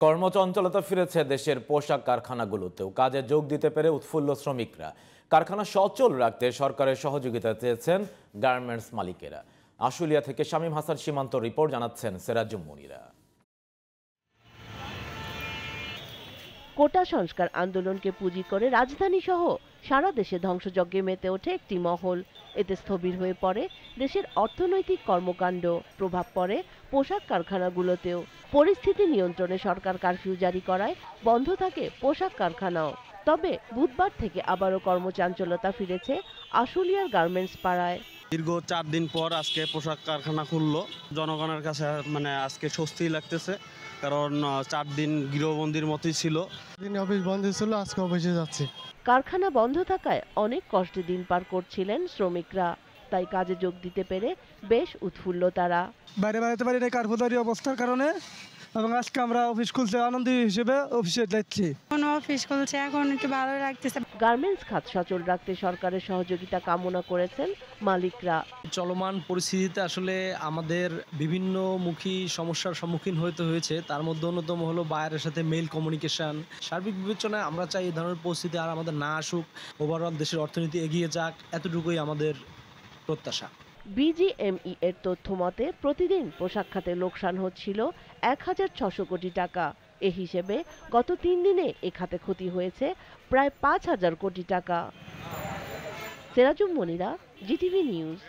কর্মচঞ্চলতা ফিরেছে দেশের পোশাক কারখানাগুলোতেও। কাজে যোগ দিতে পেরে উৎফুল্ল শ্রমিকরা। কারখানা সচল রাখতে সরকারের সহযোগিতা চেয়েছেন গার্মেন্টস মালিকেরা। আশুলিয়া থেকে শামীম হাসান সীমান্ত রিপোর্ট, জানাচ্ছেন সেরাজুম মুনিরা। কোটা সংস্কার আন্দোলনকে পুঁজি করে রাজধানী সহ সারা দেশে ধ্বংসযজ্ঞে মেতে ওঠে একটি মহল। এতে স্থবির হয়ে পড়ে দেশের অর্থনৈতিক কর্মকাণ্ড, প্রভাব পড়ে পোশাক কারখানাগুলোতেও। পরিস্থিতি নিয়ন্ত্রণে সরকার কারফিউ জারি করায় বন্ধ থাকে পোশাক কারখানাও। তবে বুধবার থেকে আবারও কর্মচাঞ্চলতা ফিরেছে আশুলিয়ার গার্মেন্টস পাড়ায়। দীর্ঘ 4 দিন পর আজকে পোশাক কারখানা খুললো। জনগণের কাছে আজকে স্বস্তি লাগতেছে, কারণ 4 দিন গৃহবন্দির মতোই ছিল। দিন অফিস বন্ধ ছিল, আজকে অফিসে যাচ্ছি। কারখানা বন্ধ থাকায় অনেক কষ্টে দিন পার করছিলেন শ্রমিকরা, তাই কাজে যোগ দিতে পেরে বেশ উৎফুল্ল তারা। বাইরে বেড়াতে পারি না কার্পদারি অবস্থার কারণে, এবং আজকে আমরা অফিস খুলছে আনন্দ হিসেবে অফিসে যাচ্ছি। অফিস খুলছে, এখন একটু ভালো লাগতেছে। গার্মেন্টস খাত সচল রাখতে সরকারের সহযোগিতা কামনা করেছেন মালিকরা। চলমান পরিস্থিতিতে আসলে আমাদের বিভিন্নমুখী সমস্যার সম্মুখীন হতে হয়েছে। তার মধ্যে অন্যতম হলো বায়ারের সাথে মেইল কমিউনিকেশন। সার্বিক বিবেচনায় আমরা চাই এই ধরনের পরিস্থিতি আর আমাদের না আসুক, ওভারঅল দেশের অর্থনীতি এগিয়ে যাক, এতটুকুই আমাদের প্রত্যাশা। বিজিএমই এর তথ্য মতে প্রতিদিন পোশাক খাতে লোকসান হচ্ছিল ১,৬০০ কোটি টাকা। এ হিসেবে গত 3 দিনে এ খাতে ক্ষতি হয়েছে প্রায় ৫,০০০ কোটি টাকা। সেরাজুম মুনিরা, জিটিভি নিউজ।